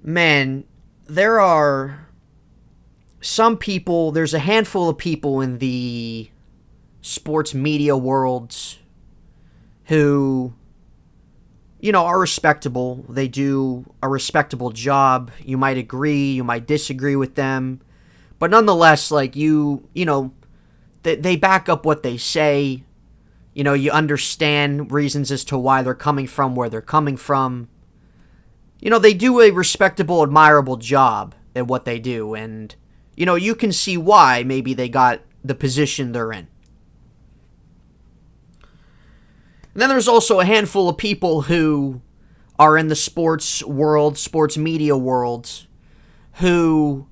Man, there are some people, there's a handful of people in the sports media worlds who, are respectable. They do a respectable job. You might agree, you might disagree with them. But nonetheless, they back up what they say. You understand reasons as to why they're coming from where they're coming from. They do a respectable, admirable job at what they do. And, you can see why maybe they got the position they're in. And then there's also a handful of people who are in the sports world, sports media world, who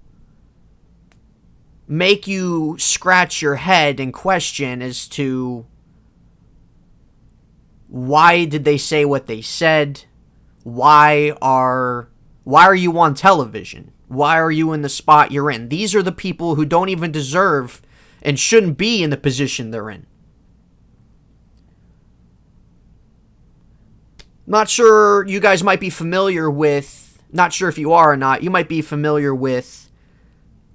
make you scratch your head and question as to why did they say what they said? Why are you on television? Why are you in the spot you're in? These are the people who don't even deserve and shouldn't be in the position they're in. Not sure you guys might be familiar with, not sure if you are or not, you might be familiar with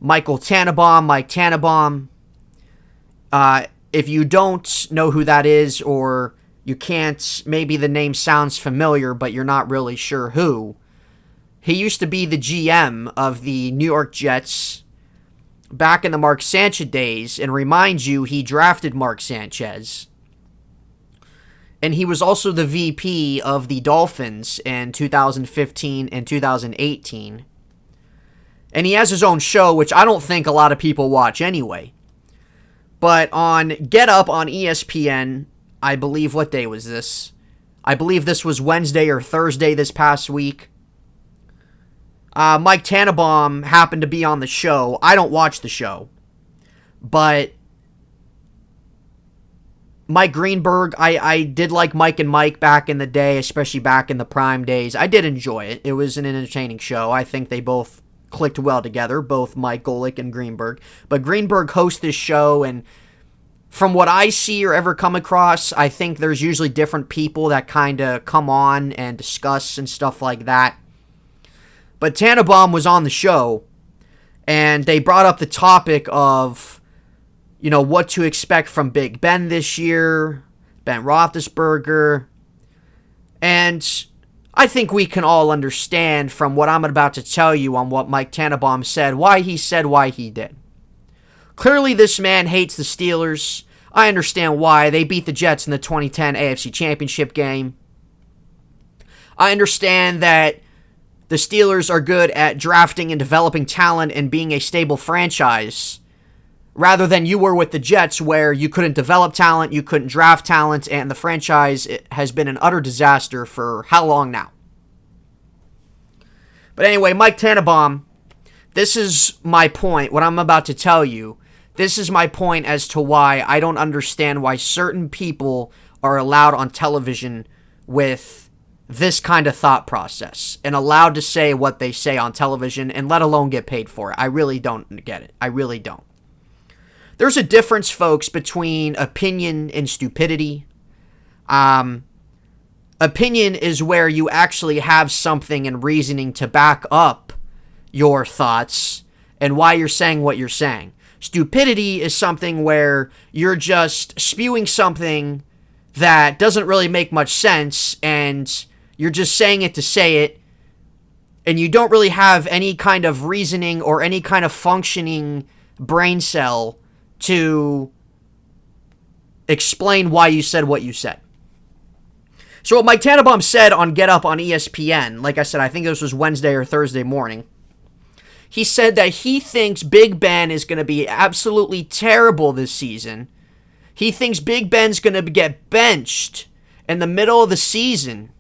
Mike Tannenbaum. If you don't know who that is, or you can't, maybe the name sounds familiar, but you're not really sure who. He used to be the GM of the New York Jets back in the Mark Sanchez days, and remind you, he drafted Mark Sanchez. And he was also the VP of the Dolphins in 2015 and 2018. And he has his own show, which I don't think a lot of people watch anyway. But on Get Up on ESPN, I believe, what day was this? I believe this was Wednesday or Thursday this past week. Mike Tannenbaum happened to be on the show. I don't watch the show. But Mike Greenberg, I did like Mike and Mike back in the day, especially back in the prime days. I did enjoy it. It was an entertaining show. I think they both clicked well together, both Mike Golick and Greenberg. But Greenberg hosts this show, and from what I see or ever come across, I think there's usually different people that kind of come on and discuss and stuff like that. But Tannenbaum was on the show, and they brought up the topic of, what to expect from Big Ben this year, Ben Roethlisberger. And I think we can all understand from what I'm about to tell you on what Mike Tannenbaum said why he did. Clearly, this man hates the Steelers. I understand why. They beat the Jets in the 2010 AFC Championship game. I understand that the Steelers are good at drafting and developing talent and being a stable franchise, rather than you were with the Jets, where you couldn't develop talent, you couldn't draft talent, and the franchise has been an utter disaster for how long now? But anyway, Mike Tannenbaum, this is my point, what I'm about to tell you. This is my point as to why I don't understand why certain people are allowed on television with this kind of thought process and allowed to say what they say on television and let alone get paid for it. I really don't get it. I really don't. There's a difference, folks, between opinion and stupidity. Opinion is where you actually have something and reasoning to back up your thoughts and why you're saying what you're saying. Stupidity is something where you're just spewing something that doesn't really make much sense, and you're just saying it to say it, and you don't really have any kind of reasoning or any kind of functioning brain cell to explain why you said what you said. So what Mike Tannenbaum said on Get Up on ESPN, like I said, I think this was Wednesday or Thursday morning, he said that he thinks Big Ben is going to be absolutely terrible this season. He thinks Big Ben's going to get benched in the middle of the season.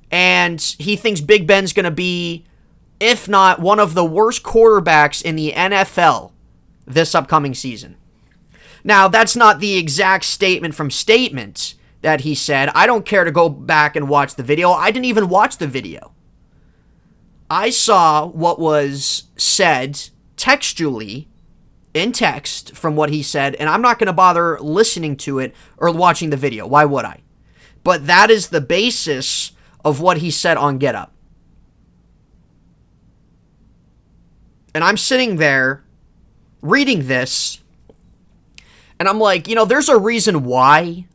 And he thinks Big Ben's going to be, if not one of the worst quarterbacks in the NFL this upcoming season. Now, that's not the exact statement from statement that he said. I don't care to go back and watch the video. I didn't even watch the video. I saw what was said textually, in text, from what he said, and I'm not going to bother listening to it or watching the video. Why would I? But that is the basis of what he said on Get Up. And I'm sitting there reading this, and I'm like, there's a reason why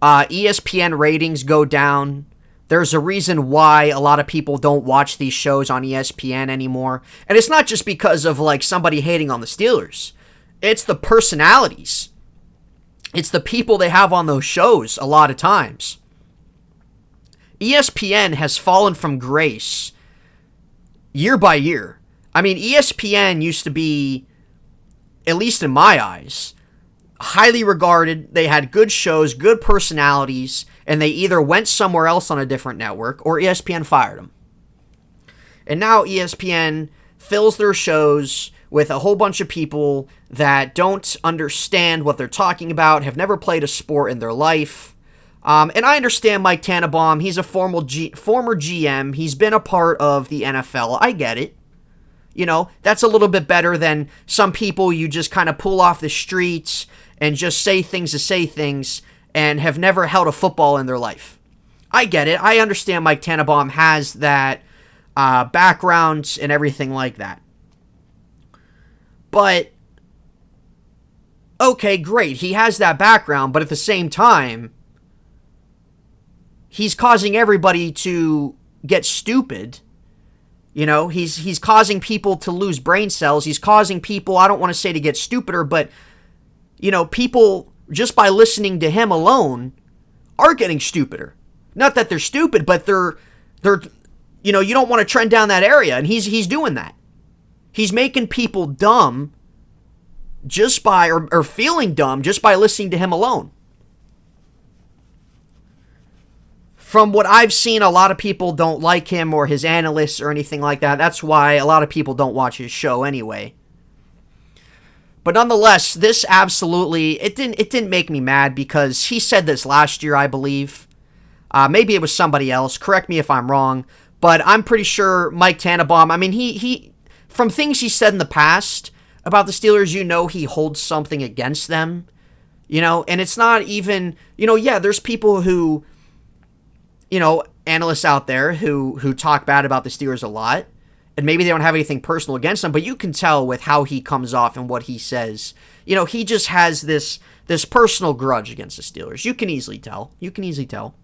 ESPN ratings go down. There's a reason why a lot of people don't watch these shows on ESPN anymore. And it's not just because of like somebody hating on the Steelers. It's the personalities. It's the people they have on those shows a lot of times. ESPN has fallen from grace year by year. I mean, ESPN used to be, at least in my eyes, highly regarded. They had good shows, good personalities, and they either went somewhere else on a different network or ESPN fired them. And now ESPN fills their shows with a whole bunch of people that don't understand what they're talking about, have never played a sport in their life. And I understand Mike Tannenbaum. He's a former GM. He's been a part of the NFL. I get it. That's a little bit better than some people you just kind of pull off the streets and just say things to say things and have never held a football in their life. I get it. I understand Mike Tannenbaum has that background and everything like that. But, okay, great. He has that background, but at the same time, he's causing everybody to get stupid. He's causing people to lose brain cells. He's causing people, I don't want to say to get stupider, but, people just by listening to him alone are getting stupider. Not that they're stupid, but they're you don't want to trend down that area, and he's doing that. He's making people dumb just by, or feeling dumb just by listening to him alone. From what I've seen, a lot of people don't like him or his analysts or anything like that. That's why a lot of people don't watch his show anyway. But nonetheless, this absolutely, it didn't make me mad because he said this last year, I believe. Maybe it was somebody else. Correct me if I'm wrong. But I'm pretty sure Mike Tannenbaum, I mean, he from things he said in the past about the Steelers, he holds something against them. And it's not even, yeah, there's people who, analysts out there who talk bad about the Steelers a lot, and maybe they don't have anything personal against them, but you can tell with how he comes off and what he says. He just has this personal grudge against the Steelers. You can easily tell.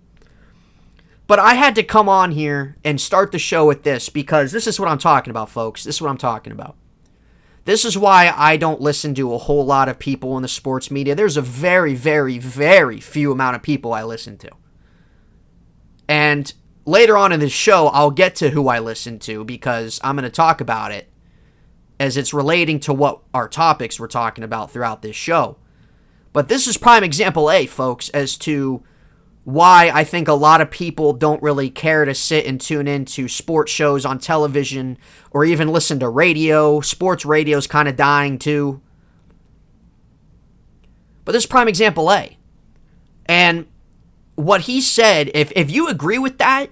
But I had to come on here and start the show with this because this is what I'm talking about, folks. This is what I'm talking about. This is why I don't listen to a whole lot of people in the sports media. There's a very, very, very few amount of people I listen to. And later on in this show, I'll get to who I listen to because I'm going to talk about it as it's relating to what our topics we're talking about throughout this show. But this is prime example A, folks, as to why I think a lot of people don't really care to sit and tune into sports shows on television or even listen to radio. Sports radio's kind of dying too. But this is prime example A. And what he said, if you agree with that,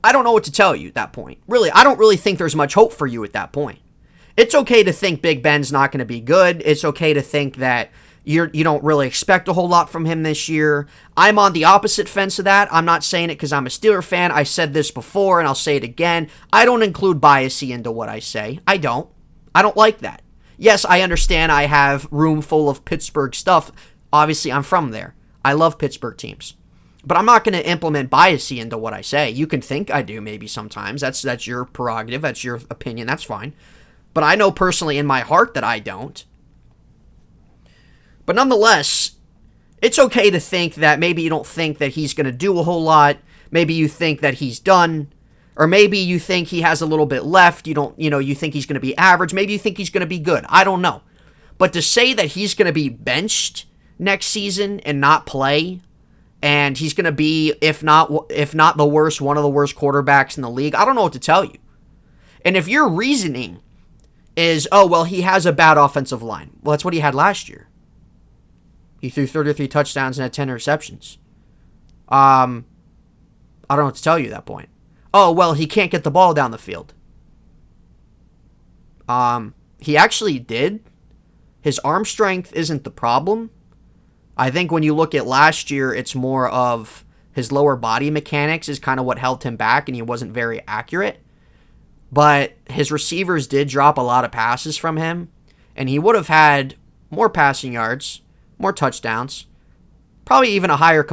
I don't know what to tell you at that point. Really, I don't really think there's much hope for you at that point. It's okay to think Big Ben's not going to be good. It's okay to think that you don't really expect a whole lot from him this year. I'm on the opposite fence of that. I'm not saying it because I'm a Steeler fan. I said this before, and I'll say it again. I don't include biasy into what I say. I don't like that. Yes, I understand I have room full of Pittsburgh stuff. Obviously, I'm from there. I love Pittsburgh teams. But I'm not going to implement biasy into what I say. You can think I do maybe sometimes. That's your prerogative. That's your opinion. That's fine. But I know personally in my heart that I don't. But nonetheless, it's okay to think that maybe you don't think that he's going to do a whole lot. Maybe you think that he's done. Or maybe you think he has a little bit left. You think he's going to be average. Maybe you think he's going to be good. I don't know. But to say that he's going to be benched next season and not play, and he's going to be, if not the worst, one of the worst quarterbacks in the league, I don't know what to tell you. And if your reasoning is, oh, well, he has a bad offensive line. Well, that's what he had last year. He threw 33 touchdowns and had 10 interceptions. I don't know what to tell you at that point. Oh, well, he can't get the ball down the field. He actually did. His arm strength isn't the problem. I think when you look at last year, it's more of his lower body mechanics is kind of what held him back, and he wasn't very accurate. but his receivers did drop a lot of passes from him, and he would have had more passing yards, more touchdowns, probably even a higher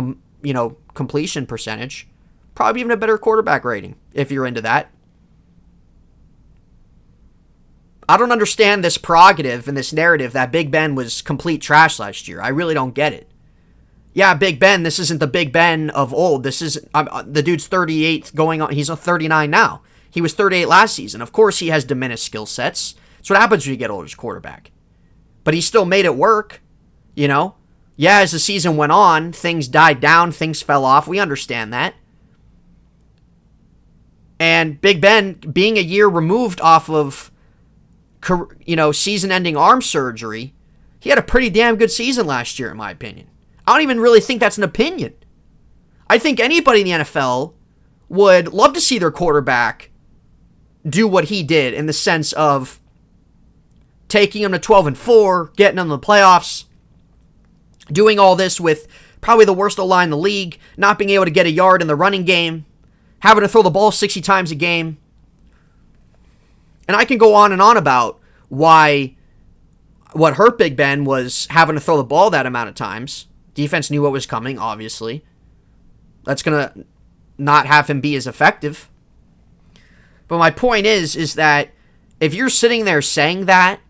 completion percentage, probably even a better quarterback rating if you're into that. I don't understand this prerogative and this narrative that Big Ben was complete trash last year. I really don't get it. Yeah, Big Ben, this isn't the Big Ben of old. This is the dude's 38 going on. He's 39 now. He was 38 last season. Of course, he has diminished skill sets. That's what happens when you get older as a quarterback. But he still made it work, you know? Yeah, as the season went on, things died down, things fell off. We understand that. And Big Ben, being a year removed off of, season-ending arm surgery, he had a pretty damn good season last year, in my opinion. I don't even really think that's an opinion. I think anybody in the NFL would love to see their quarterback do what he did in the sense of taking him to 12-4, getting them to the playoffs, doing all this with probably the worst O-line in the league, not being able to get a yard in the running game, having to throw the ball 60 times a game. And I can go on and on about why what hurt Big Ben was having to throw the ball that amount of times. Defense knew what was coming, obviously. That's going to not have him be as effective. But my point is that if you're sitting there saying that,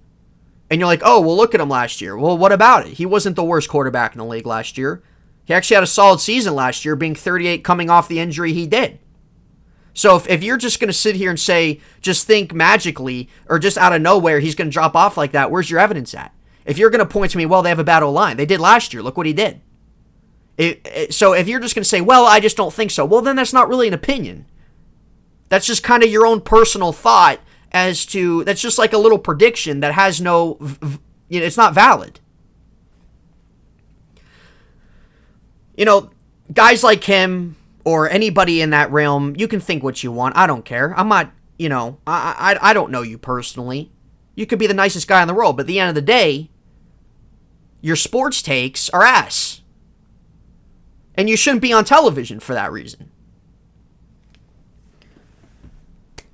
and you're like, oh, well, look at him last year. Well, what about it? He wasn't the worst quarterback in the league last year. He actually had a solid season last year, being 38 coming off the injury he did. So if you're just going to sit here and say, just think magically, or just out of nowhere, he's going to drop off like that, where's your evidence at? If you're going to point to me, well, they have a bad O-line. They did last year. Look what he did. So if you're just going to say, well, I just don't think so, well, then that's not really an opinion. That's just kind of your own personal thought as to, that's just like a little prediction that has no, it's not valid. Guys like him or anybody in that realm, you can think what you want. I don't care. I'm not, I don't know you personally. You could be the nicest guy in the world, but at the end of the day, your sports takes are ass. And you shouldn't be on television for that reason.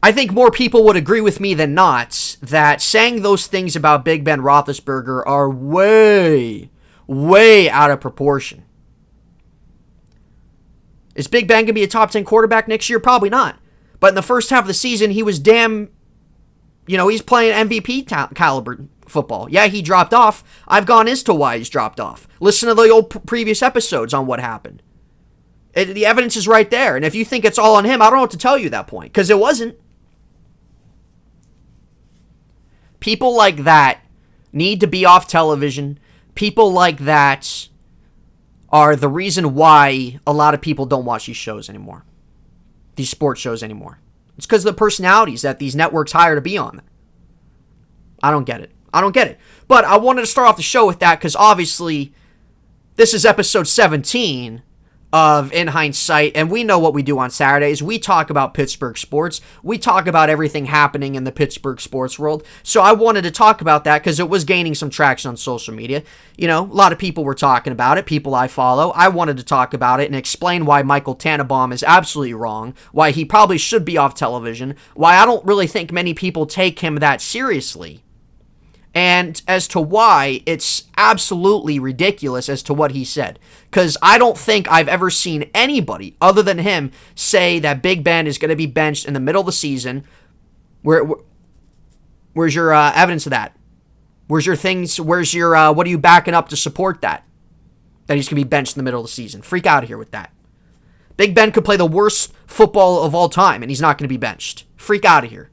I think more people would agree with me than not that saying those things about Big Ben Roethlisberger are way, way out of proportion. Is Big Ben going to be a top 10 quarterback next year? Probably not. But in the first half of the season, he was he's playing MVP caliber football. Yeah, he dropped off. I've gone as to why he's dropped off. Listen to the old previous episodes on what happened. The evidence is right there. And if you think it's all on him, I don't know what to tell you at that point. Because it wasn't. People like that need to be off television. People like that are the reason why a lot of people don't watch these shows anymore. These sports shows anymore. It's because of the personalities that these networks hire to be on. I don't get it. But I wanted to start off the show with that because obviously this is episode 17 of In HEINTZ SIGHT, and we know what we do on Saturdays. We talk about Pittsburgh sports. We talk about everything happening in the Pittsburgh sports world. So I wanted to talk about that because it was gaining some traction on social media. A lot of people were talking about it, people I follow. I wanted to talk about it and explain why Michael Tannenbaum is absolutely wrong, why he probably should be off television, why I don't really think many people take him that seriously. And as to why it's absolutely ridiculous as to what he said. Because I don't think I've ever seen anybody other than him say that Big Ben is going to be benched in the middle of the season. Where's your evidence of that? Where's your things? Where's your, what are you backing up to support that? That he's going to be benched in the middle of the season. Freak out of here with that. Big Ben could play the worst football of all time and he's not going to be benched. Freak out of here.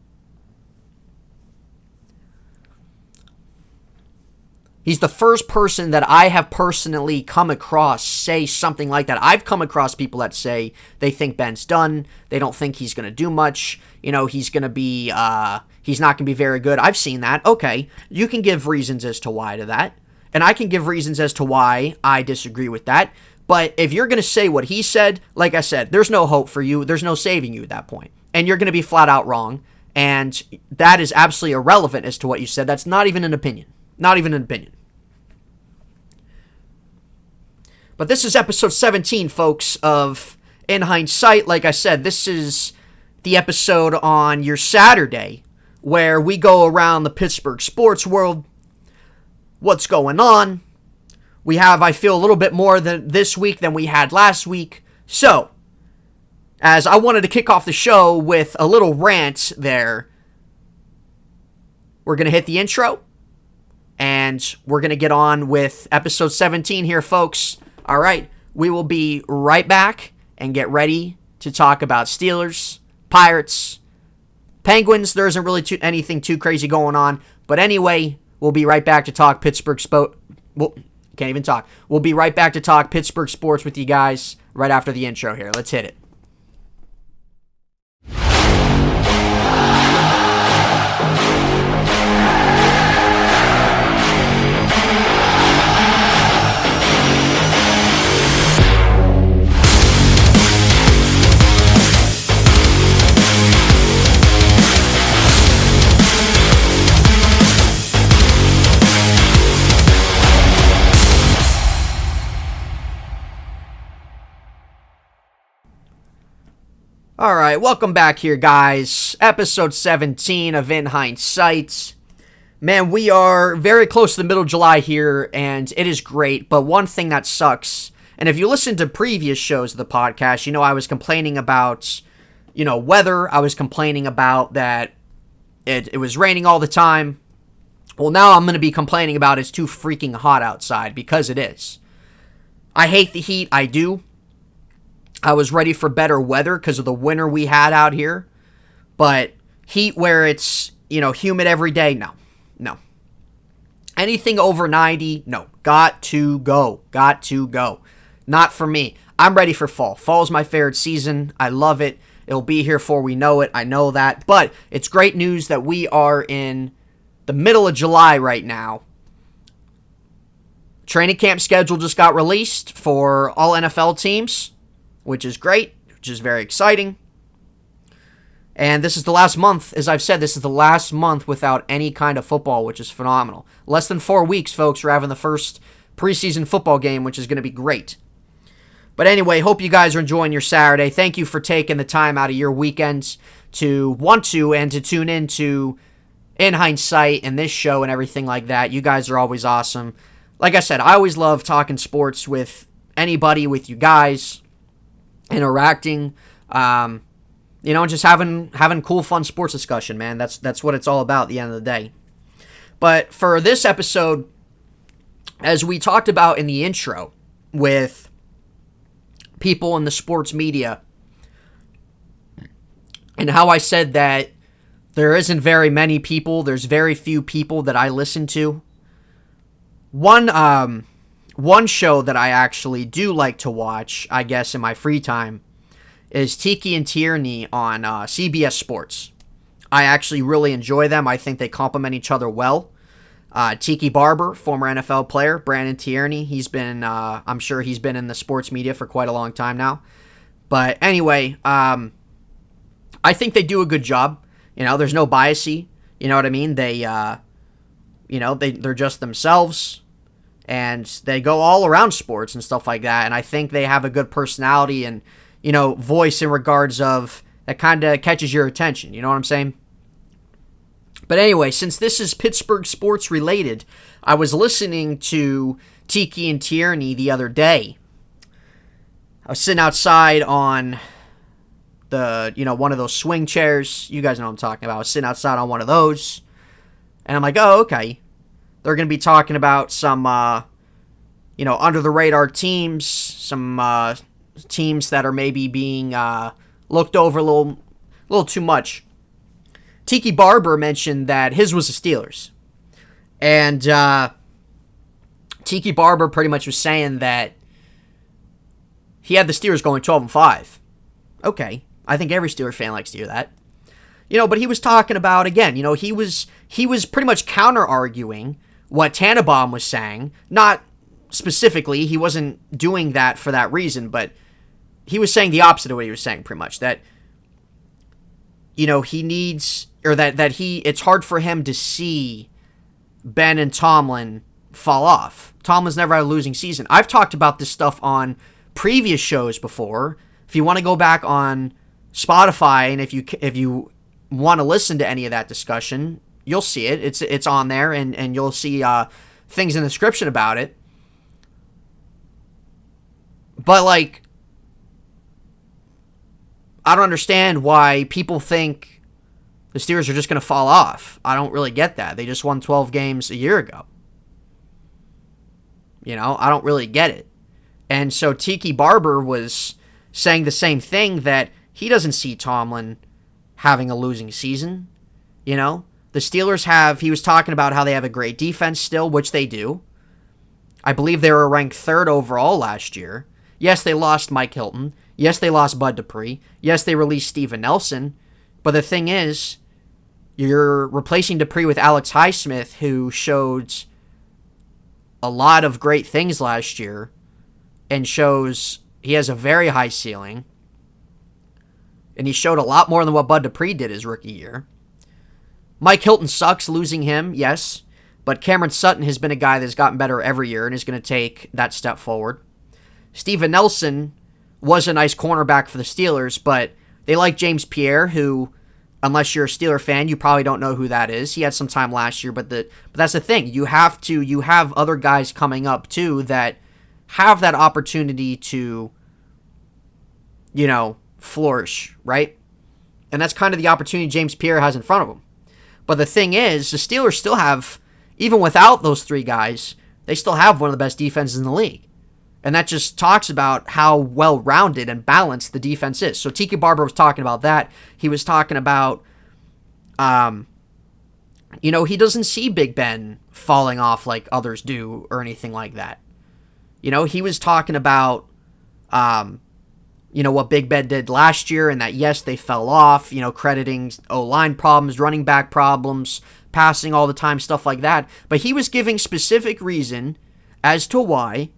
He's the first person that I have personally come across say something like that. I've come across people that say they think Ben's done. They don't think he's going to do much. He's going to be, he's not going to be very good. I've seen that. Okay, you can give reasons as to why to that. And I can give reasons as to why I disagree with that. But if you're going to say what he said, like I said, there's no hope for you. There's no saving you at that point. And you're going to be flat out wrong. And that is absolutely irrelevant as to what you said. That's not even an opinion. Not even an opinion. But this is episode 17, folks, of In HEINTZ SIGHT. Like I said, this is the episode on your Saturday, where we go around the Pittsburgh sports world, what's going on. We have, I feel, a little bit more than this week than we had last week. So, as I wanted to kick off the show with a little rant there, we're going to hit the intro, and we're going to get on with episode 17 here, folks. All right, we will be right back and get ready to talk about Steelers, Pirates, Penguins. There isn't really anything too crazy going on. But anyway, we'll be right back to talk Pittsburgh sports. Can't even talk. We'll be right back to talk Pittsburgh sports with you guys right after the intro here. Let's hit it. Alright, welcome back here, guys. Episode 17 of In HEINTZ SIGHT. Man, we are very close to the middle of July here, and it is great, but one thing that sucks, and if you listen to previous shows of the podcast, you know I was complaining about, weather. I was complaining about that it was raining all the time. Well, now I'm going to be complaining about it's too freaking hot outside, because it is. I hate the heat, I do. I was ready for better weather because of the winter we had out here. But heat where it's, humid every day, no. Anything over 90, no. Got to go. Not for me. I'm ready for fall. Fall's my favorite season. I love it. It'll be here before we know it. I know that. But it's great news that we are in the middle of July right now. Training camp schedule just got released for all NFL teams, which is great, which is very exciting. And this is the last month, as I've said, this is the last month without any kind of football, which is phenomenal. Less than 4 weeks, folks, we're having the first preseason football game, which is going to be great. But anyway, hope you guys are enjoying your Saturday. Thank you for taking the time out of your weekends to want to and to tune in to In HEINTZ SIGHT and this show and everything like that. You guys are always awesome. Like I said, I always love talking sports with anybody, with you guys, interacting, just having cool, fun sports discussion, man. That's what it's all about at the end of the day. But for this episode, as we talked about in the intro with people in the sports media, and how I said that there isn't very many people, there's very few people that I listen to. One show that I actually do like to watch, I guess, in my free time, is Tiki and Tierney on CBS Sports. I actually really enjoy them. I think they complement each other well. Tiki Barber, former NFL player. Brandon Tierney, I'm sure he's been in the sports media for quite a long time now. But anyway, I think they do a good job. There's no biasy. You know what I mean? They're just themselves. And they go all around sports and stuff like that. And I think they have a good personality and, voice in regards of that kind of catches your attention. You know what I'm saying? But anyway, since this is Pittsburgh sports related, I was listening to Tiki and Tierney the other day. I was sitting outside on the, one of those swing chairs. You guys know what I'm talking about. I was sitting outside on one of those. And I'm like, oh, okay. They're going to be talking about some, under-the-radar teams, some teams that are maybe being looked over a little too much. Tiki Barber mentioned that his was the Steelers. And Tiki Barber pretty much was saying that he had the Steelers going 12-5. Okay, I think every Steelers fan likes to hear that. But he was talking about, again, he was pretty much counter-arguing what Tannenbaum was saying. Not specifically, he wasn't doing that for that reason, but he was saying the opposite of what he was saying, pretty much. That, he needs, or it's hard for him to see Ben and Tomlin fall off. Tomlin's never had a losing season. I've talked about this stuff on previous shows before. If you want to go back on Spotify, and if you want to listen to any of that discussion, you'll see it. It's on there, and you'll see things in the description about it. But, like, I don't understand why people think the Steelers are just going to fall off. I don't really get that. They just won 12 games a year ago. I don't really get it. And so Tiki Barber was saying the same thing, that he doesn't see Tomlin having a losing season. The Steelers he was talking about how they have a great defense still, which they do. I believe they were ranked 3rd overall last year. Yes, they lost Mike Hilton. Yes, they lost Bud Dupree. Yes, they released Steven Nelson. But the thing is, you're replacing Dupree with Alex Highsmith, who showed a lot of great things last year and shows he has a very high ceiling. And he showed a lot more than what Bud Dupree did his rookie year. Mike Hilton sucks, losing him, yes. But Cameron Sutton has been a guy that's gotten better every year and is going to take that step forward. Steven Nelson was a nice cornerback for the Steelers, but they like James Pierre, who, unless you're a Steeler fan, you probably don't know who that is. He had some time last year, but that's the thing. You have other guys coming up, too, that have that opportunity to, flourish, right? And that's kind of the opportunity James Pierre has in front of him. But the thing is, the Steelers still have, even without those 3 guys, they still have one of the best defenses in the league. And that just talks about how well-rounded and balanced the defense is. So Tiki Barber was talking about that. He was talking about, he doesn't see Big Ben falling off like others do or anything like that. He was talking about, what Big Ben did last year, and that, yes, they fell off, crediting O-line problems, running back problems, passing all the time, stuff like that. But he was giving specific reason as to why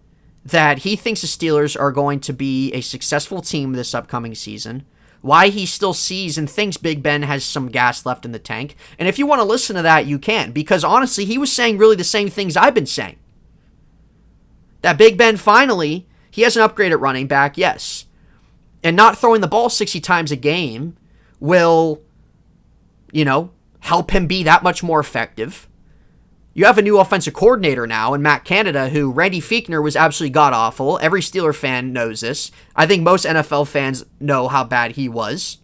that he thinks the Steelers are going to be a successful team this upcoming season, why he still sees and thinks Big Ben has some gas left in the tank. And if you want to listen to that, you can, because honestly, he was saying really the same things I've been saying. That Big Ben finally, he has an upgrade at running back, yes. And not throwing the ball 60 times a game will, help him be that much more effective. You have a new offensive coordinator now in Matt Canada, who Randy Fichtner was absolutely god-awful. Every Steeler fan knows this. I think most NFL fans know how bad he was.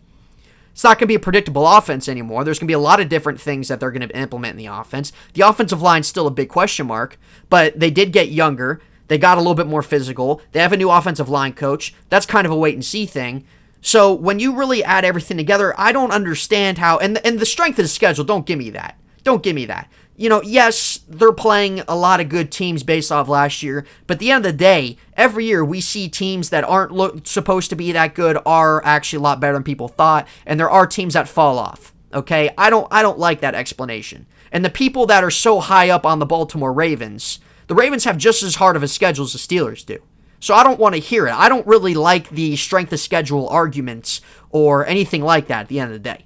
It's not going to be a predictable offense anymore. There's going to be a lot of different things that they're going to implement in the offense. The offensive line's still a big question mark, but they did get younger. They got a little bit more physical. They have a new offensive line coach. That's kind of a wait-and-see thing. So when you really add everything together, I don't understand how... And the strength of the schedule, don't give me that. Don't give me that. Yes, they're playing a lot of good teams based off last year, but at the end of the day, every year we see teams that aren't supposed to be that good are actually a lot better than people thought, and there are teams that fall off, okay? I don't like that explanation. And the people that are so high up on the Baltimore Ravens, the Ravens have just as hard of a schedule as the Steelers do. So I don't want to hear it. I don't really like the strength of schedule arguments or anything like that at the end of the day.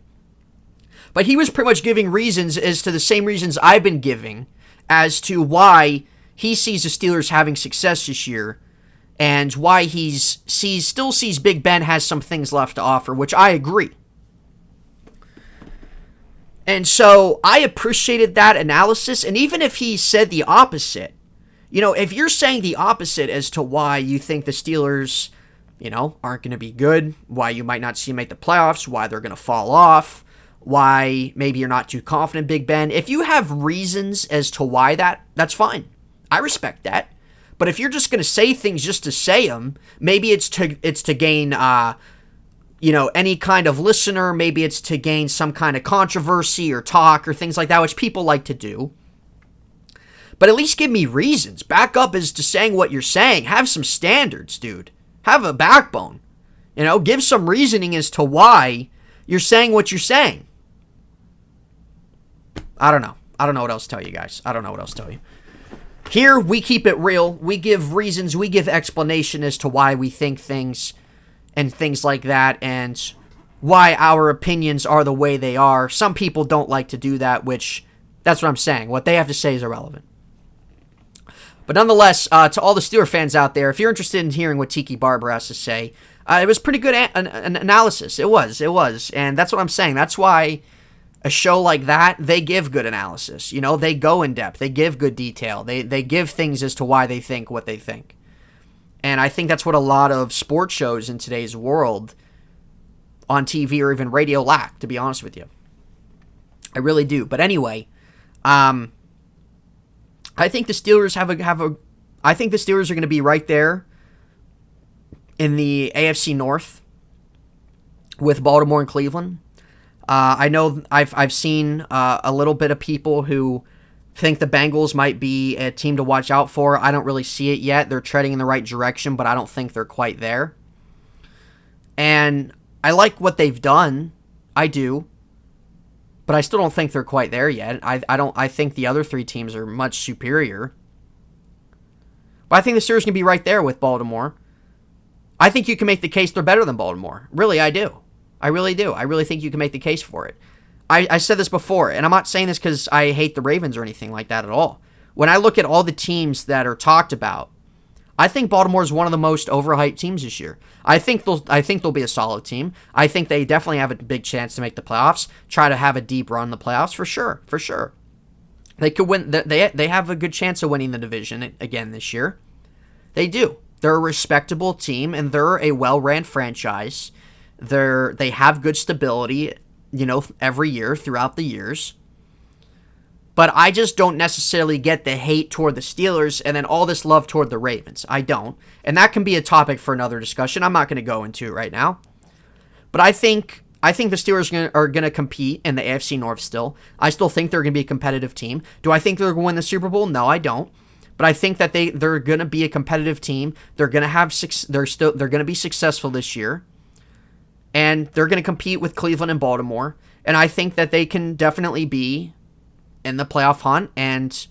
But he was pretty much giving reasons as to the same reasons I've been giving as to why he sees the Steelers having success this year and why he still sees Big Ben has some things left to offer, which I agree. And so I appreciated that analysis, and even if he said the opposite, if you're saying the opposite as to why you think the Steelers, aren't going to be good, why you might not see them make the playoffs, why they're going to fall off, why maybe you're not too confident in Big Ben. If you have reasons as to why that's fine. I respect that. But if you're just going to say things just to say them, maybe it's to gain, any kind of listener. Maybe it's to gain some kind of controversy or talk or things like that, which people like to do. But at least give me reasons. Back up as to saying what you're saying. Have some standards, dude. Have a backbone. Give some reasoning as to why you're saying what you're saying. I don't know. I don't know what else to tell you guys. I don't know what else to tell you. Here, we keep it real. We give reasons. We give explanation as to why we think things and things like that and why our opinions are the way they are. Some people don't like to do that, which, that's what I'm saying. What they have to say is irrelevant. But nonetheless, to all the Steeler fans out there, if you're interested in hearing what Tiki Barber has to say, It was pretty good an analysis. It was. And that's what I'm saying. That's why a show like that, they give good analysis. You know, they go in depth. They give good detail. They give things as to why they think what they think. And I think that's what a lot of sports shows in today's world on TV or even radio lack, to be honest with you. I really do. But anyway, I think the Steelers I think the Steelers are going to be right there in the AFC North with Baltimore and Cleveland. I know I've seen a little bit of people who think the Bengals might be a team to watch out for. I don't really see it yet. They're treading in the right direction, but I don't think they're quite there. And I like what they've done. I do. But I still don't think they're quite there yet. I think the other three teams are much superior. But I think the Steelers can be right there with Baltimore. I think you can make the case they're better than Baltimore. Really, I do. I really do. I really think you can make the case for it. I said this before, and I'm not saying this because I hate the Ravens or anything like that at all. When I look at all the teams that are talked about, I think Baltimore is one of the most overhyped teams this year. I think they'll be a solid team. I think they definitely have a big chance to make the playoffs, try to have a deep run in the playoffs for sure. They could win. They have a good chance of winning the division again this year. They do. They're a respectable team, and they're a well-ran franchise. They have good stability, you know, every year throughout the years. But I just don't necessarily get the hate toward the Steelers and then all this love toward the Ravens. I don't. And that can be a topic for another discussion. I'm not going to go into it right now. But I think the Steelers are going to compete in the AFC North still. I still think they're going to be a competitive team. Do I think they're going to win the Super Bowl? No, I don't. But I think that they're going to be a competitive team. They're going to be successful this year. And they're going to compete with Cleveland and Baltimore. And I think that they can definitely be in the playoff hunt and,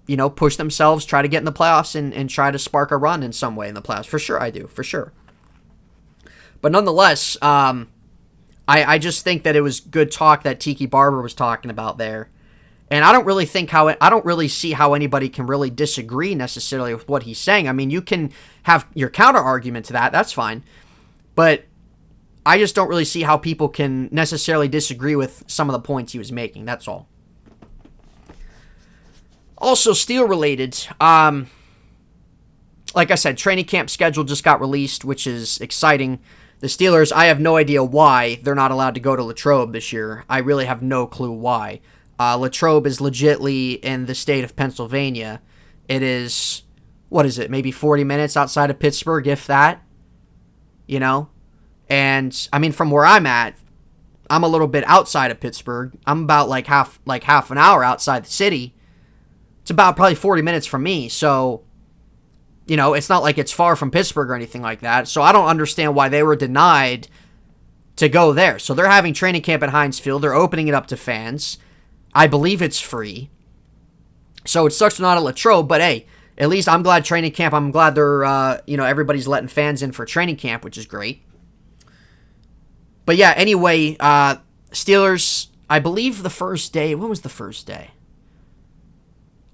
you know, push themselves, try to get in the playoffs and try to spark a run in some way in the playoffs. For sure, I do. For sure. But nonetheless, I just think that it was good talk that Tiki Barber was talking about there. And I don't really see how anybody can really disagree necessarily with what he's saying. I mean, you can have your counter argument to that. That's fine. But I just don't really see how people can necessarily disagree with some of the points he was making. That's all. Also, Steel related, like I said, training camp schedule just got released, which is exciting. The Steelers, I have no idea why they're not allowed to go to Latrobe this year. I really have no clue why. Latrobe is legitly in the state of Pennsylvania. It is, what is it, maybe 40 minutes outside of Pittsburgh, if that, you know? And, I mean, from where I'm at, I'm a little bit outside of Pittsburgh. I'm about like half an hour outside the city. It's about probably 40 minutes from me, so, you know, it's not like it's far from Pittsburgh or anything like that. So I don't understand why they were denied to go there. So they're having training camp at HEINTZ Field. They're opening it up to fans. I believe it's free. So it sucks they're not at Latrobe, but hey, at least I'm glad training camp, I'm glad they're, everybody's letting fans in for training camp, which is great. But yeah, anyway, Steelers, I believe the first day, when was the first day?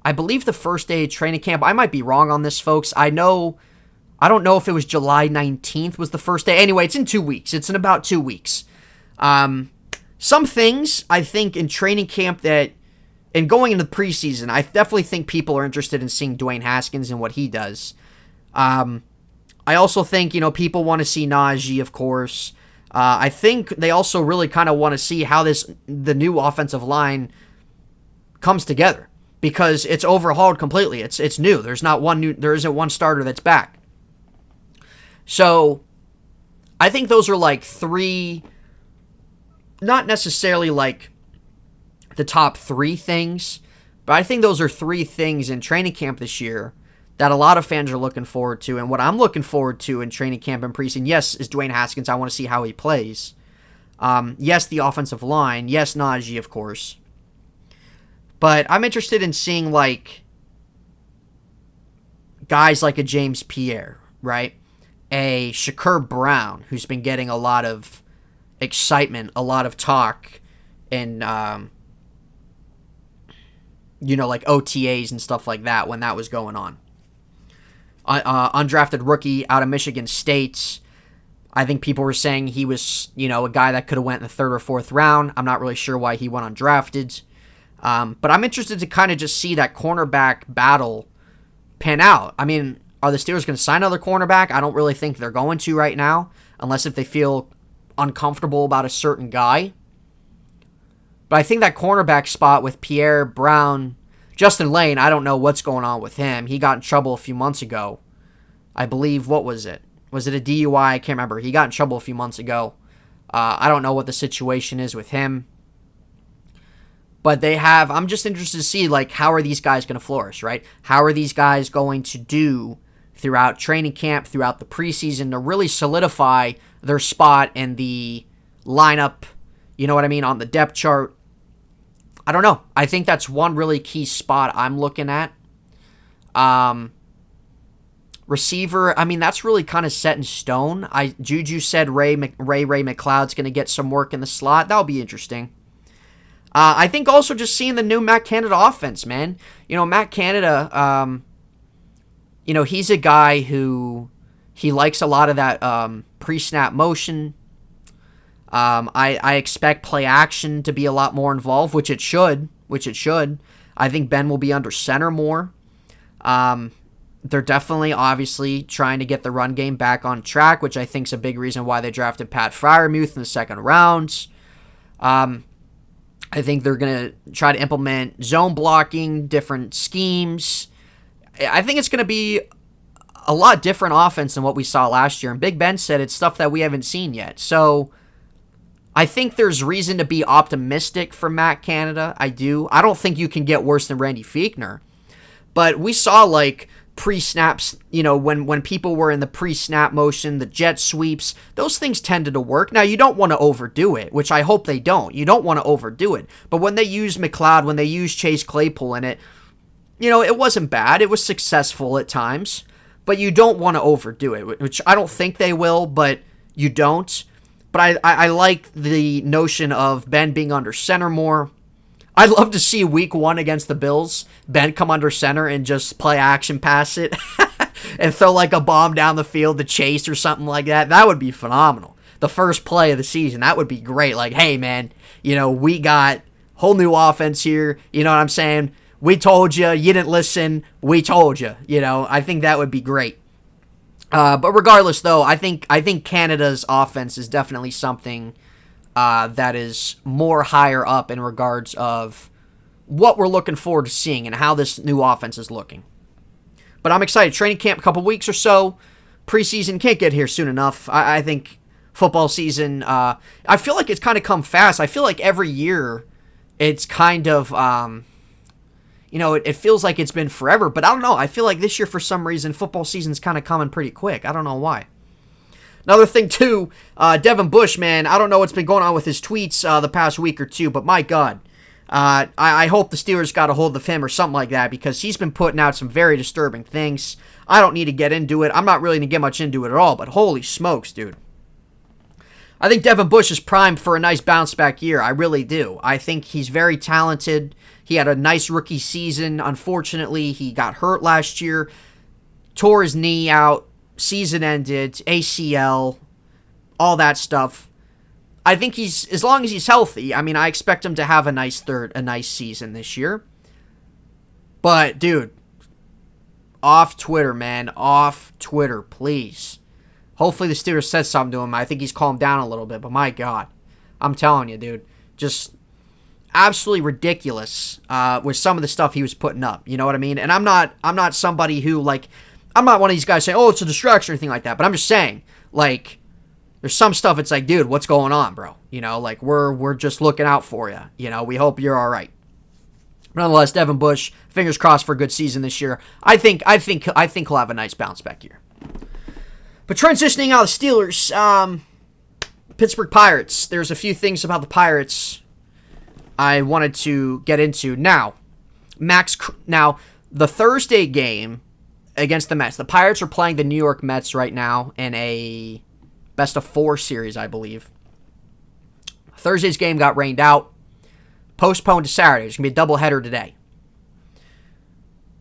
I believe the first day of training camp, I might be wrong on this, folks. I don't know if it was July 19th was the first day. Anyway, it's in 2 weeks. It's in about 2 weeks. Some things, I think, in training camp that, and going into the preseason, I definitely think people are interested in seeing Dwayne Haskins and what he does. I also think, people want to see Najee, of course. I think they also really kind of want to see how the new offensive line comes together, because it's overhauled completely. It's new. There isn't one starter that's back. So I think those are like three, not necessarily like the top three things, but I think those are three things in training camp this year that a lot of fans are looking forward to. And what I'm looking forward to in training camp and preseason, yes, is Dwayne Haskins. I want to see how he plays. Yes, the offensive line. Yes, Najee, of course. But I'm interested in seeing, like, guys like a James Pierre, right? A Shakur Brown, who's been getting a lot of excitement, a lot of talk, and, like OTAs and stuff like that when that was going on. Undrafted rookie out of Michigan State. I think people were saying he was, a guy that could have went in the 3rd or 4th round. I'm not really sure why he went undrafted. But I'm interested to kind of just see that cornerback battle pan out. I mean, are the Steelers going to sign another cornerback? I don't really think they're going to right now, unless if they feel uncomfortable about a certain guy. But I think that cornerback spot with Pierre, Brown, Justin Lane, I don't know what's going on with him. He got in trouble a few months ago. I believe, what was it? Was it a DUI? I can't remember. He got in trouble a few months ago. I don't know what the situation is with him. But I'm just interested to see, how are these guys going to flourish, right? How are these guys going to do throughout training camp, throughout the preseason, to really solidify their spot in the lineup, you know what I mean, on the depth chart? I don't know. I think that's one really key spot I'm looking at. Receiver, I mean, that's really kind of set in stone. Juju said Ray McLeod's going to get some work in the slot. That'll be interesting. I think also just seeing the new Matt Canada offense, man. Matt Canada, he's a guy who he likes a lot of that pre-snap motion. I expect play action to be a lot more involved, which it should. I think Ben will be under center more. They're definitely, obviously, trying to get the run game back on track, which I think is a big reason why they drafted Pat Freiermuth in the 2nd round. I think they're going to try to implement zone blocking, different schemes. I think it's going to be a lot different offense than what we saw last year. And Big Ben said it's stuff that we haven't seen yet. So I think there's reason to be optimistic for Matt Canada. I do. I don't think you can get worse than Randy Fichtner. But we saw, pre-snaps, when people were in the pre-snap motion, the jet sweeps, those things tended to work. Now, you don't want to overdo it, which I hope they don't. You don't want to overdo it. But when they used McLeod, when they used Chase Claypool in it, it wasn't bad. It was successful at times. But you don't want to overdo it, which I don't think they will, but you don't. But I like the notion of Ben being under center more. I'd love to see week 1 against the Bills, Ben come under center and just play action pass it and throw a bomb down the field to Chase or something like that. That would be phenomenal. The first play of the season, that would be great. Hey, man, we got whole new offense here. You know what I'm saying? We told you. You didn't listen. We told you. I think that would be great. But regardless, though, I think Canada's offense is definitely something that is more higher up in regards of what we're looking forward to seeing and how this new offense is looking. But I'm excited. Training camp, a couple weeks or so. Preseason can't get here soon enough. I think football season, I feel like it's kind of come fast. I feel like every year it's kind of, it feels like it's been forever. But I don't know. I feel like this year, for some reason, football season's kind of coming pretty quick. I don't know why. Another thing, too, Devin Bush, man, I don't know what's been going on with his tweets the past week or two, but my God, I hope the Steelers got a hold of him or something like that, because he's been putting out some very disturbing things. I don't need to get into it. I'm not really going to get much into it at all, but holy smokes, dude. I think Devin Bush is primed for a nice bounce-back year. I really do. I think he's very talented. He had a nice rookie season. Unfortunately, he got hurt last year, tore his knee out. Season ended, ACL, all that stuff. I think as long as he's healthy, I expect him to have a nice season this year. But, dude, off Twitter, man. Off Twitter, please. Hopefully the Steelers said something to him. I think he's calmed down a little bit, but my God. I'm telling you, dude. Just absolutely ridiculous with some of the stuff he was putting up. You know what I mean? And I'm not somebody who, I'm not one of these guys saying, oh, it's a distraction or anything like that. But I'm just saying, there's some stuff it's dude, what's going on, bro? We're just looking out for you. We hope you're all right. Nonetheless, Devin Bush, fingers crossed for a good season this year. I think he'll have a nice bounce back year. But transitioning out of the Steelers, Pittsburgh Pirates. There's a few things about the Pirates I wanted to get into. Now, the Thursday game against the Mets. The Pirates are playing the New York Mets right now in a best-of-4 series, I believe. Thursday's game got rained out, postponed to Saturday. There's going to be a doubleheader today.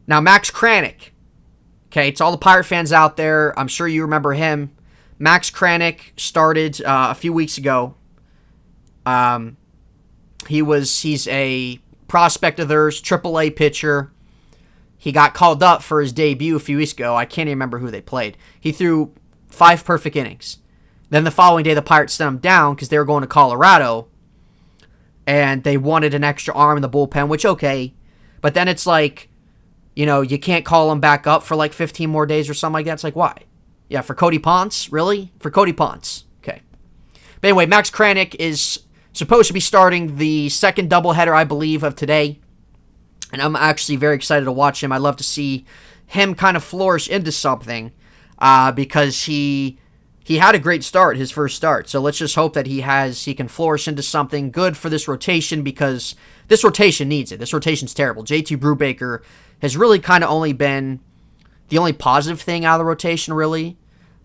Now, Max Crannick. Okay, it's all the Pirate fans out there. I'm sure you remember him. Max Crannick started a few weeks ago. He's a prospect of theirs, AAA pitcher. He got called up for his debut a few weeks ago. I can't even remember who they played. He threw 5 perfect innings. Then the following day, the Pirates sent him down because they were going to Colorado, and they wanted an extra arm in the bullpen, which, okay. But then it's like, you can't call him back up for like 15 more days or something like that. It's like, why? Yeah, for Cody Ponce? Really? For Cody Ponce. Okay. But anyway, Max Crannick is supposed to be starting the second doubleheader, I believe, of today. And I'm actually very excited to watch him. I'd love to see him kind of flourish into something because he had a great start, his first start. So let's just hope that he can flourish into something good for this rotation because this rotation needs it. This rotation's terrible. JT Brubaker has really kind of only been the only positive thing out of the rotation, really.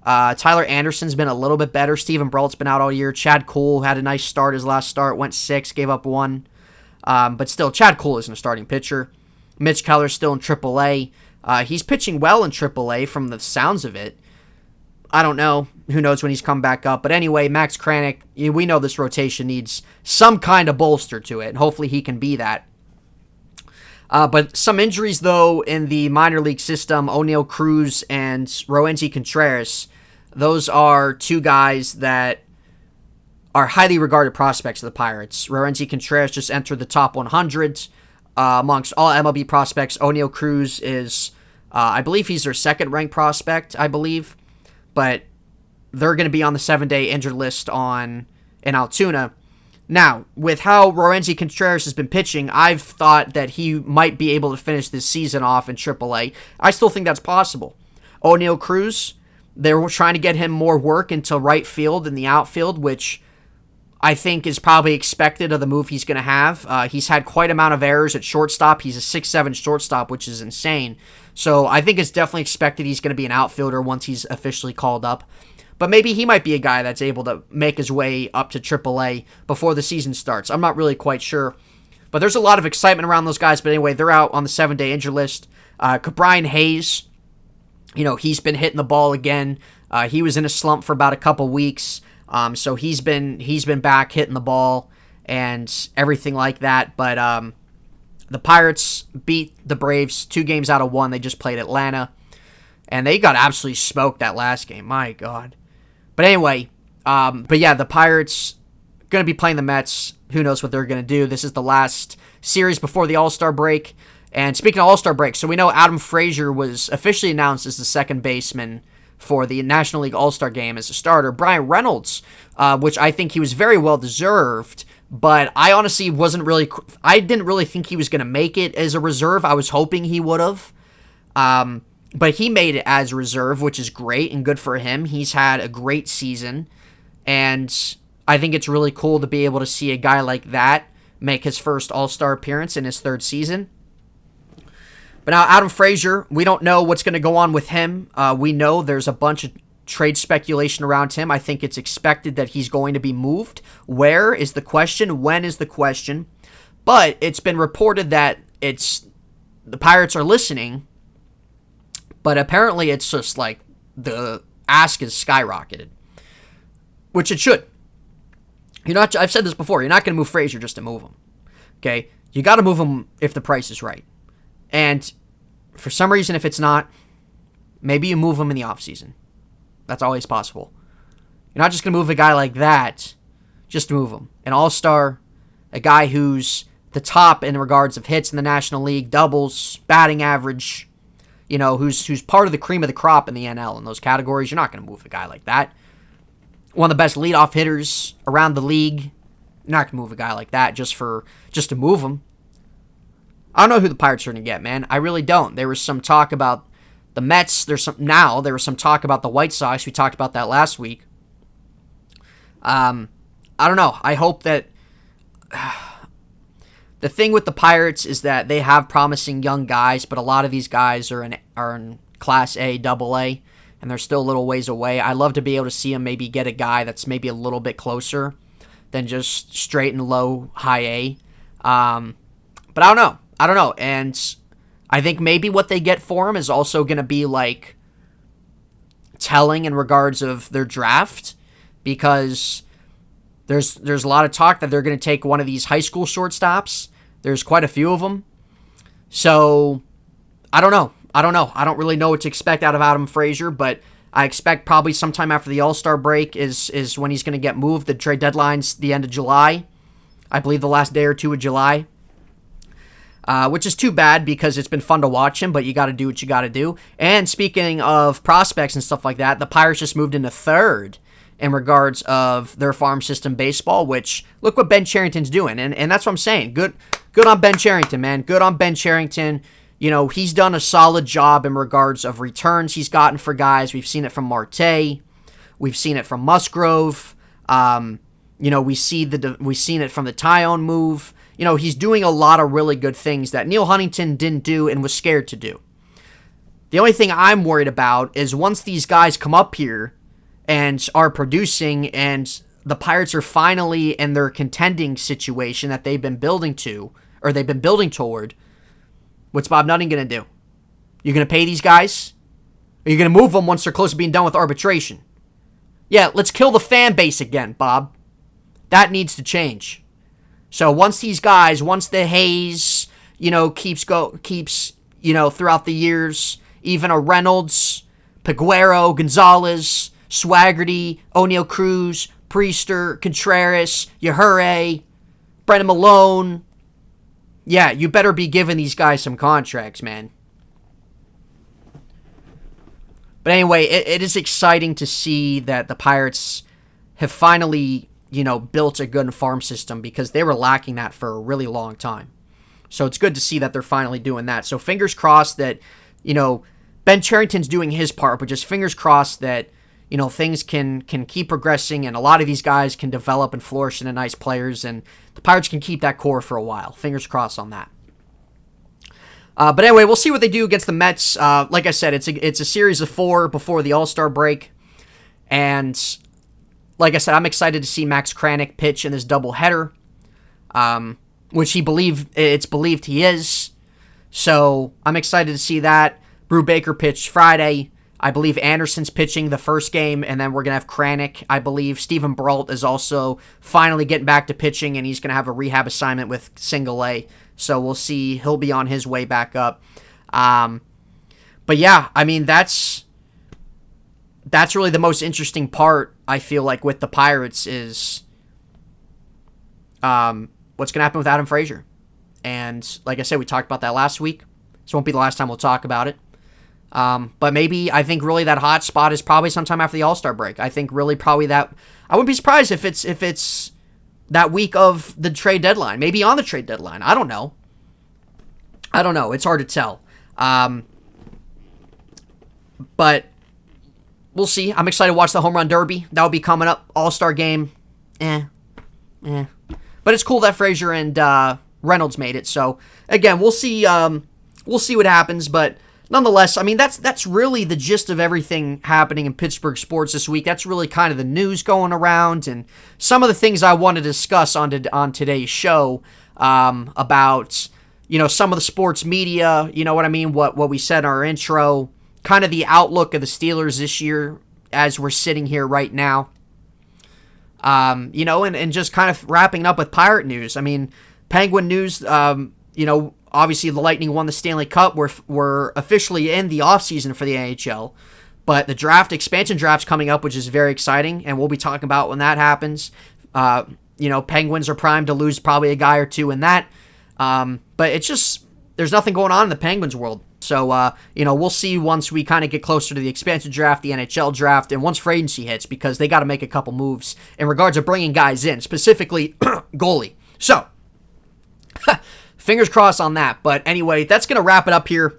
Tyler Anderson's been a little bit better. Steven Brault's been out all year. Chad Cole had a nice start. His last start went 6, gave up 1. But still, Chad Cole isn't a starting pitcher. Mitch Keller's still in AAA. He's pitching well in AAA from the sounds of it. I don't know. Who knows when he's come back up. But anyway, Max Crannick, we know this rotation needs some kind of bolster to it, and hopefully he can be that. But some injuries, though, in the minor league system, O'Neal Cruz and Roansy Contreras, those are 2 guys that are highly regarded prospects of the Pirates. Roansy Contreras just entered the top 100 amongst all MLB prospects. O'Neal Cruz is, I believe he's their second-ranked prospect, I believe. But they're going to be on the 7-day injured list in Altoona. Now, with how Roansy Contreras has been pitching, I've thought that he might be able to finish this season off in AAA. I still think that's possible. O'Neal Cruz, they were trying to get him more work into right field and the outfield, which I think is probably expected of the move he's going to have. He's had quite amount of errors at shortstop. He's a 6'7" shortstop, which is insane. So I think it's definitely expected he's going to be an outfielder once he's officially called up. But maybe he might be a guy that's able to make his way up to AAA before the season starts. I'm not really quite sure. But there's a lot of excitement around those guys. But anyway, they're out on the 7-day injured list. Brian Hayes, he's been hitting the ball again. He was in a slump for about a couple weeks. So he's been back hitting the ball and everything like that. But the Pirates beat the Braves 2 games out of 1. They just played Atlanta. And they got absolutely smoked that last game. My God. But anyway, the Pirates going to be playing the Mets. Who knows what they're going to do. This is the last series before the All-Star break. And speaking of All-Star break, so we know Adam Frazier was officially announced as the second baseman for the National League All-Star game as a starter. Brian Reynolds, which I think he was very well deserved, but I honestly I didn't really think he was going to make it as a reserve. I was hoping he would have. But he made it as a reserve, which is great and good for him. He's had a great season, and I think it's really cool to be able to see a guy like that make his first All-Star appearance in his 3rd season. But now Adam Frazier, we don't know what's going to go on with him. We know there's a bunch of trade speculation around him. I think it's expected that he's going to be moved. Where is the question? When is the question? But it's been reported that the Pirates are listening. But apparently it's just like the ask is skyrocketed, which it should. I've said this before. You're not going to move Frazier just to move him. Okay, you got to move him if the price is right. And for some reason, if it's not, maybe you move him in the offseason. That's always possible. You're not just going to move a guy like that just to move him. An all-star, a guy who's the top in regards of hits in the National League, doubles, batting average, who's part of the cream of the crop in the NL in those categories. You're not going to move a guy like that. One of the best leadoff hitters around the league. You're not going to move a guy like that just to move him. I don't know who the Pirates are going to get, man. I really don't. There was some talk about the Mets. There was some talk about the White Sox. We talked about that last week. I don't know. I hope that the thing with the Pirates is that they have promising young guys, but a lot of these guys are in Class A, Double A, and they're still a little ways away. I'd love to be able to see them maybe get a guy that's maybe a little bit closer than just straight and low high A. But I don't know. And I think maybe what they get for him is also going to be like telling in regards of their draft, because there's a lot of talk that they're going to take one of these high school shortstops. There's quite a few of them. So, I don't know. I don't really know what to expect out of Adam Frazier, but I expect probably sometime after the All-Star break is when he's going to get moved. The trade deadline's the end of July. I believe the last day or two of July. Which is too bad because it's been fun to watch him, but you got to do what you got to do. And speaking of prospects and stuff like that, the Pirates just moved into third in regards of their farm system baseball, which, look what Ben Cherington's doing. And that's what I'm saying. Good on Ben Cherington, man. Good on Ben Cherington. You know, he's done a solid job in regards of returns he's gotten for guys. We've seen it from Marte. We've seen it from Musgrove. You know, we've seen it from the Tyone move. You know, he's doing a lot of really good things that Neil Huntington didn't do and was scared to do. The only thing I'm worried about is once these guys come up here and are producing and the Pirates are finally in their contending situation that they've been building to, or they've been building toward, what's Bob Nutting going to do? You're going to pay these guys? Or are you going to move them once they're close to being done with arbitration? Yeah, let's kill the fan base again, Bob. That needs to change. So once these guys, once the haze, you know, keeps, you know, throughout the years, even a Reynolds, Peguero, Gonzalez, Swaggerty, O'Neal Cruz, Priester, Contreras, Yajure, Brendan Malone. Yeah, you better be giving these guys some contracts, man. But anyway, it is exciting to see that the Pirates have finally, you know, built a good farm system because they were lacking that for a really long time. So it's good to see that they're finally doing that. So fingers crossed that, you know, Ben Cherington's doing his part, but just fingers crossed that, you know, things can keep progressing and a lot of these guys can develop and flourish into nice players and the Pirates can keep that core for a while. Fingers crossed on that. But anyway, we'll see what they do against the Mets. Like I said, it's a series of 4 before the All-Star break. And like I said, I'm excited to see Max Crannick pitch in this doubleheader, which it's believed he is. So I'm excited to see that. Brew Baker pitched Friday. I believe Anderson's pitching the first game, and then we're going to have Crannick, I believe. Steven Brault is also finally getting back to pitching, and he's going to have a rehab assignment with Single A. So we'll see. He'll be on his way back up. But yeah, I mean, that's really the most interesting part, I feel like, with the Pirates is what's going to happen with Adam Frazier. And like I said, we talked about that last week. This won't be the last time we'll talk about it. But maybe, I think really that hot spot is probably sometime after the All-Star break. I think really probably that, I wouldn't be surprised if it's that week of the trade deadline, maybe on the trade deadline. I don't know. It's hard to tell. But we'll see. I'm excited to watch the Home Run Derby. That'll be coming up. All-Star game. But it's cool that Frazier and Reynolds made it. So again, we'll see what happens, but nonetheless, I mean, that's really the gist of everything happening in Pittsburgh sports this week. That's really kind of the news going around and some of the things I want to discuss on today's show about, you know, some of the sports media, you know what I mean, what we said in our intro, kind of the outlook of the Steelers this year as we're sitting here right now. You know, and just kind of wrapping up with Pirate news. I mean, Penguin news, you know, obviously, the Lightning won the Stanley Cup. We're officially in the offseason for the NHL. But the expansion draft's coming up, which is very exciting, and we'll be talking about when that happens. You know, Penguins are primed to lose probably a guy or two in that. But it's just, there's nothing going on in the Penguins world. So, you know, we'll see once we kind of get closer to the expansion draft, the NHL draft, and once free agency hits, because they got to make a couple moves in regards to bringing guys in, specifically goalie. So, fingers crossed on that. But anyway, that's going to wrap it up here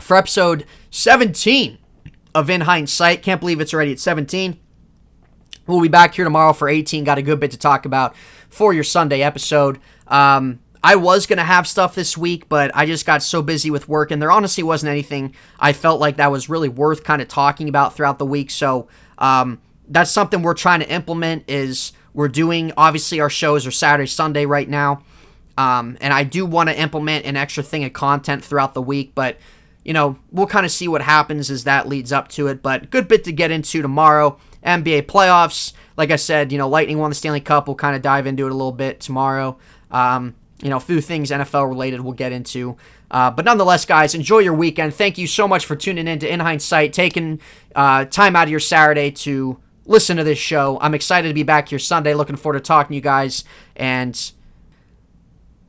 for episode 17 of In HEINTZ SIGHT. Can't believe it's already at 17. We'll be back here tomorrow for 18. Got a good bit to talk about for your Sunday episode. I was going to have stuff this week, but I just got so busy with work, and there honestly wasn't anything I felt like that was really worth kind of talking about throughout the week. So that's something we're trying to implement is we're doing, obviously, our shows are Saturday, Sunday right now. And I do want to implement an extra thing of content throughout the week, but, we'll kind of see what happens as that leads up to it. But good bit to get into tomorrow. NBA playoffs. Like I said, Lightning won the Stanley Cup. We'll kind of dive into it a little bit tomorrow. A few things NFL related we'll get into. But nonetheless, guys, enjoy your weekend. Thank you so much for tuning in to In Hindsight, taking time out of your Saturday to listen to this show. I'm excited to be back here Sunday. Looking forward to talking to you guys and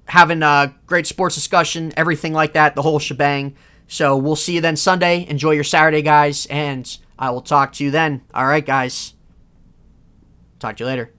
having a great sports discussion, everything like that, the whole shebang. So we'll see you then Sunday. Enjoy your Saturday, guys, and I will talk to you then. All right, guys. Talk to you later.